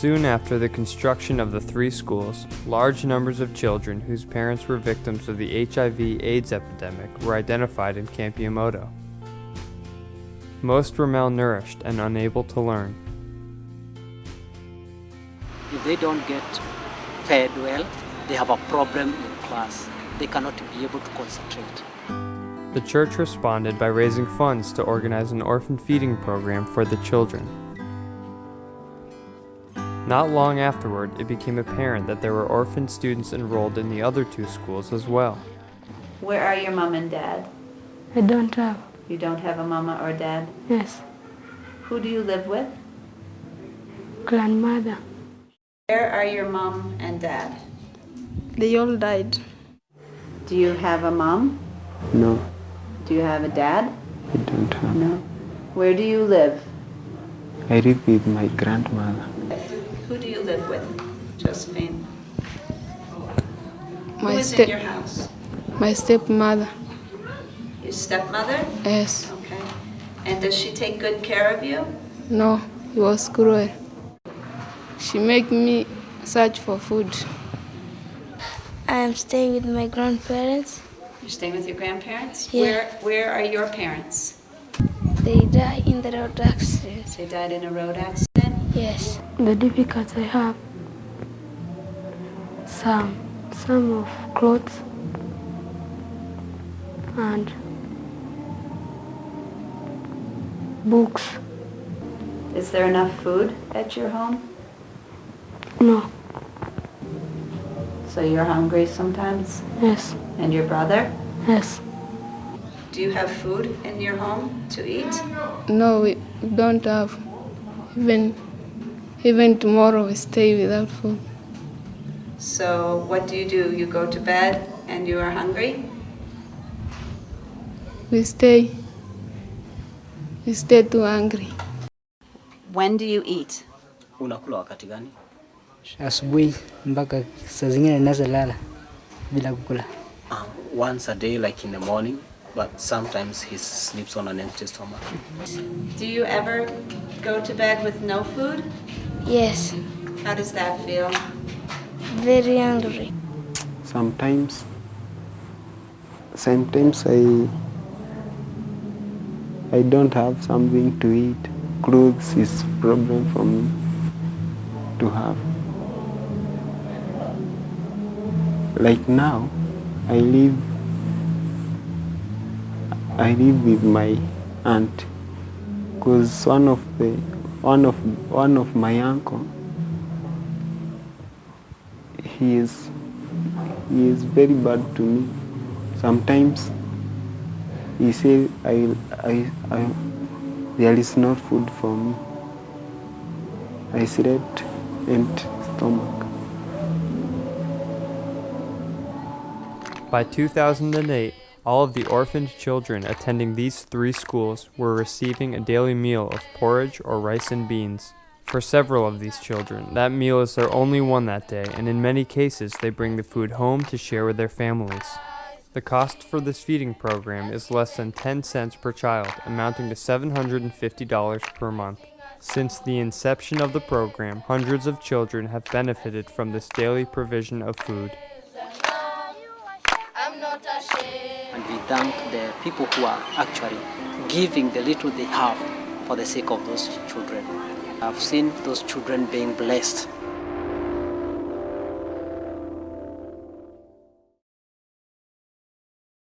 Soon after the construction of the 3 schools, large numbers of children whose parents were victims of the HIV/AIDS epidemic were identified in Camp Yamoto. Most were malnourished and unable to learn. If they don't get fed well, they have a problem in class. They cannot be able to concentrate. The church responded by raising funds to organize an orphan feeding program for the children. Not long afterward, it became apparent that there were orphan students enrolled in the other 2 schools as well. Where are your mom and dad? I don't have. You don't have a mama or dad? Yes. Who do you live with? Grandmother. Where are your mom and dad? They all died. Do you have a mom? No, Do you have a dad? I don't have. No. Where do you live? I live with my grandmother. Who do you live with, Josephine? Who My is in your house? my stepmother. Your stepmother? Yes. Okay. And does she take good care of you? No, it was cruel. She make me search for food. I am staying with my grandparents. You're staying with your grandparents? Yeah. Where are your parents? They died in the road accident. They died in a road accident? Yes. The difficulties I have, some of clothes and books. Is there enough food at your home? No. So you're hungry sometimes? Yes. And your brother? Yes. Do you have food in your home to eat? No, we don't have. Even tomorrow we stay without food. So what do? You go to bed and you are hungry? We stay too hungry. When do you eat? Unakula wakati gani? Asubuhi mpaka saa zingine naweza lala bila kukula. Once a day, like in the morning, but sometimes he sleeps on an empty stomach. Do you ever go to bed with no food? Yes. How does that feel? Very hungry. Sometimes I don't have something to eat. Clothes is problem for me to have. Like now, I live with my aunt, because one of my uncle, he is very bad to me. Sometimes he say there is no food for me. I slept empty stomach. By 2008, all of the orphaned children attending these 3 schools were receiving a daily meal of porridge or rice and beans. For several of these children, that meal is their only one that day, and in many cases they bring the food home to share with their families. The cost for this feeding program is less than 10 cents per child, amounting to $750 per month. Since the inception of the program, hundreds of children have benefited from this daily provision of food. And we thank the people who are actually giving the little they have for the sake of those children. I've seen those children being blessed